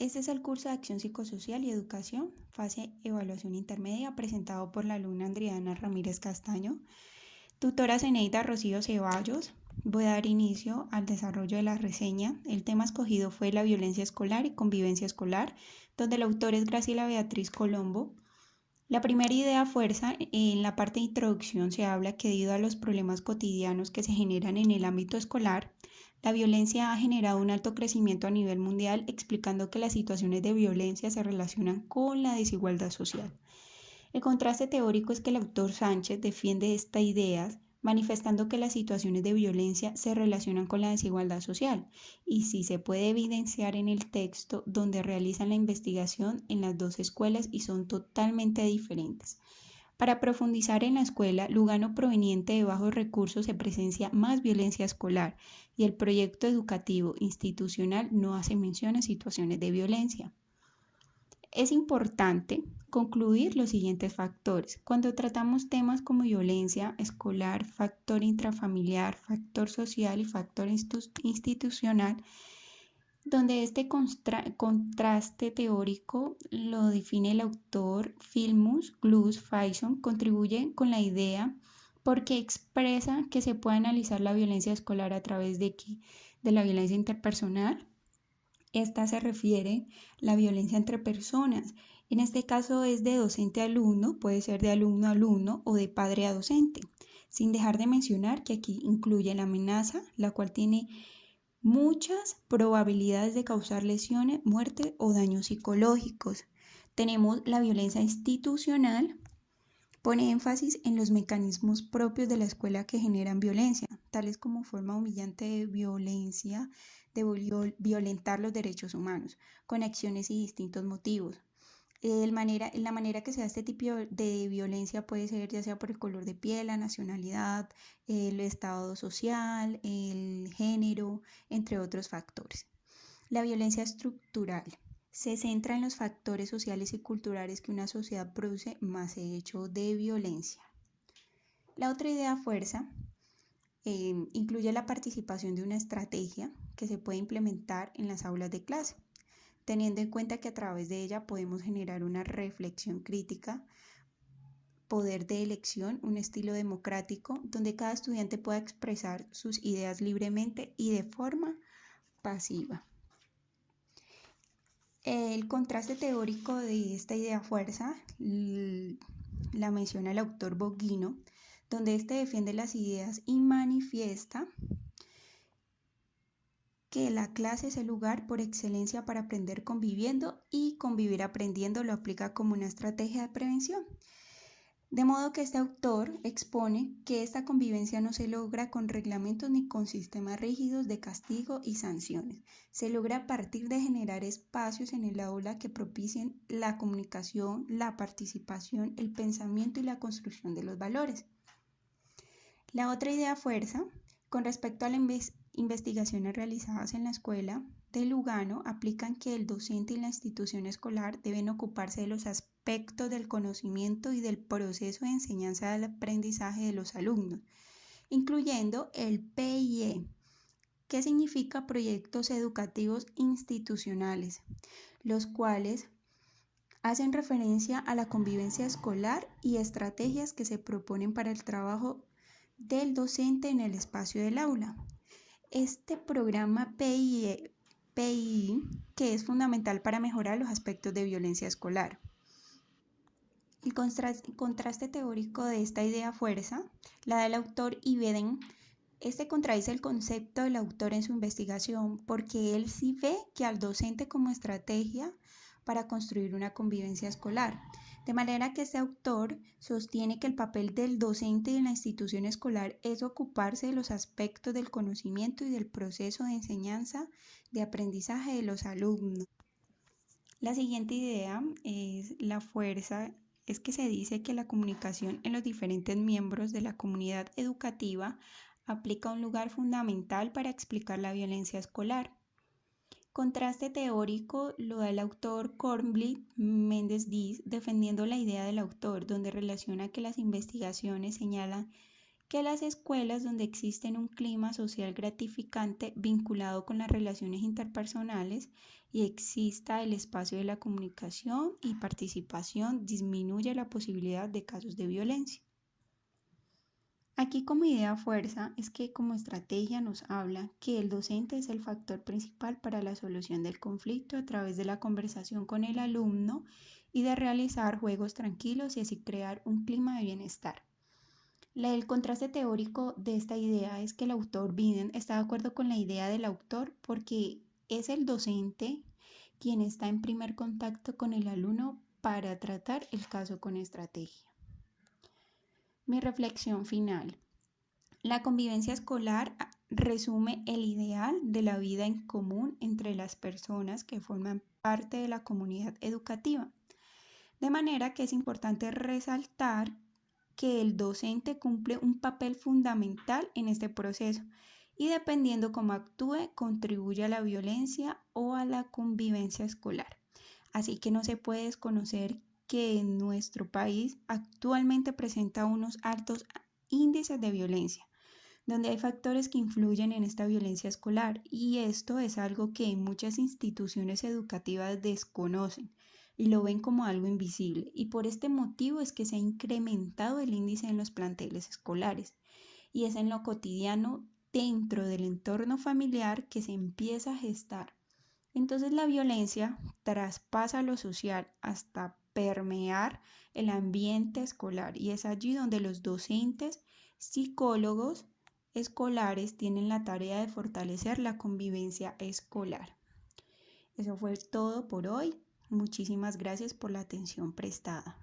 Este es el curso de Acción Psicosocial y Educación, fase Evaluación Intermedia, presentado por la alumna Adriana Ramírez Castaño, tutora Zeneida Rocío Ceballos. Voy a dar inicio al desarrollo de la reseña. El tema escogido fue la violencia escolar y convivencia escolar, donde el autor es Graciela Beatriz Colombo. La primera idea fuerza, en la parte de introducción se habla que debido a los problemas cotidianos que se generan en el ámbito escolar, la violencia ha generado un alto crecimiento a nivel mundial, explicando que las situaciones de violencia se relacionan con la desigualdad social. El contraste teórico es que el autor Sánchez defiende esta idea manifestando que las situaciones de violencia se relacionan con la desigualdad social y sí se puede evidenciar en el texto donde realizan la investigación en las dos escuelas y son totalmente diferentes. Para profundizar en la escuela, Lugano proveniente de bajos recursos se presencia más violencia escolar y el proyecto educativo institucional no hace mención a situaciones de violencia. Es importante concluir los siguientes factores. Cuando tratamos temas como violencia escolar, factor intrafamiliar, factor social y factor institucional, donde este contraste teórico lo define el autor Filmus, Glus, Faison, contribuye con la idea porque expresa que se puede analizar la violencia escolar a través de la violencia interpersonal. Esta se refiere a la violencia entre personas. En este caso es de docente a alumno, puede ser de alumno a alumno o de padre a docente, sin dejar de mencionar que aquí incluye la amenaza, la cual tiene muchas probabilidades de causar lesiones, muerte o daños psicológicos. Tenemos la violencia institucional, pone énfasis en los mecanismos propios de la escuela que generan violencia, tales como forma humillante de violencia, de violentar los derechos humanos, con acciones y distintos motivos. La manera que se da este tipo de violencia puede ser ya sea por el color de piel, la nacionalidad, el estado social, el género, entre otros factores. La violencia estructural se centra en los factores sociales y culturales que una sociedad produce más hecho de violencia. La otra idea fuerza incluye la participación de una estrategia que se puede implementar en las aulas de clase, teniendo en cuenta que a través de ella podemos generar una reflexión crítica, poder de elección, un estilo democrático donde cada estudiante pueda expresar sus ideas libremente y de forma pasiva. El contraste teórico de esta idea fuerza la menciona el autor Bogino, donde este defiende las ideas y manifiesta que la clase es el lugar por excelencia para aprender conviviendo y convivir aprendiendo lo aplica como una estrategia de prevención. De modo que este autor expone que esta convivencia no se logra con reglamentos ni con sistemas rígidos de castigo y sanciones. Se logra a partir de generar espacios en el aula que propicien la comunicación, la participación, el pensamiento y la construcción de los valores. La otra idea fuerza, con respecto a las investigaciones realizadas en la escuela de Lugano, aplican que el docente y la institución escolar deben ocuparse de los aspectos del conocimiento y del proceso de enseñanza del aprendizaje de los alumnos, incluyendo el PIE, que significa proyectos educativos institucionales, los cuales hacen referencia a la convivencia escolar y estrategias que se proponen para el trabajo del docente en el espacio del aula. Este programa PII, que es fundamental para mejorar los aspectos de violencia escolar. El contraste teórico de esta idea fuerza, la del autor Ibeden, este contradice el concepto del autor en su investigación porque él sí ve que al docente como estrategia para construir una convivencia escolar. De manera que este autor sostiene que el papel del docente en la institución escolar es ocuparse de los aspectos del conocimiento y del proceso de enseñanza, de aprendizaje de los alumnos. La siguiente idea es la fuerza, es que se dice que la comunicación en los diferentes miembros de la comunidad educativa aplica un lugar fundamental para explicar la violencia escolar. Contraste teórico lo da el autor Cornblit Méndez Diz defendiendo la idea del autor, donde relaciona que las investigaciones señalan que las escuelas donde existen un clima social gratificante vinculado con las relaciones interpersonales y exista el espacio de la comunicación y participación disminuye la posibilidad de casos de violencia. Aquí como idea fuerza es que como estrategia nos habla que el docente es el factor principal para la solución del conflicto a través de la conversación con el alumno y de realizar juegos tranquilos y así crear un clima de bienestar. El contraste teórico de esta idea es que el autor Biden está de acuerdo con la idea del autor porque es el docente quien está en primer contacto con el alumno para tratar el caso con estrategia. Mi reflexión final. La convivencia escolar resume el ideal de la vida en común entre las personas que forman parte de la comunidad educativa. De manera que es importante resaltar que el docente cumple un papel fundamental en este proceso y dependiendo cómo actúe, contribuye a la violencia o a la convivencia escolar. Así que no se puede desconocer que en nuestro país actualmente presenta unos altos índices de violencia, donde hay factores que influyen en esta violencia escolar y esto es algo que muchas instituciones educativas desconocen y lo ven como algo invisible y por este motivo es que se ha incrementado el índice en los planteles escolares y es en lo cotidiano dentro del entorno familiar que se empieza a gestar. Entonces la violencia traspasa lo social hasta permear el ambiente escolar y es allí donde los docentes, psicólogos escolares tienen la tarea de fortalecer la convivencia escolar. Eso fue todo por hoy. Muchísimas gracias por la atención prestada.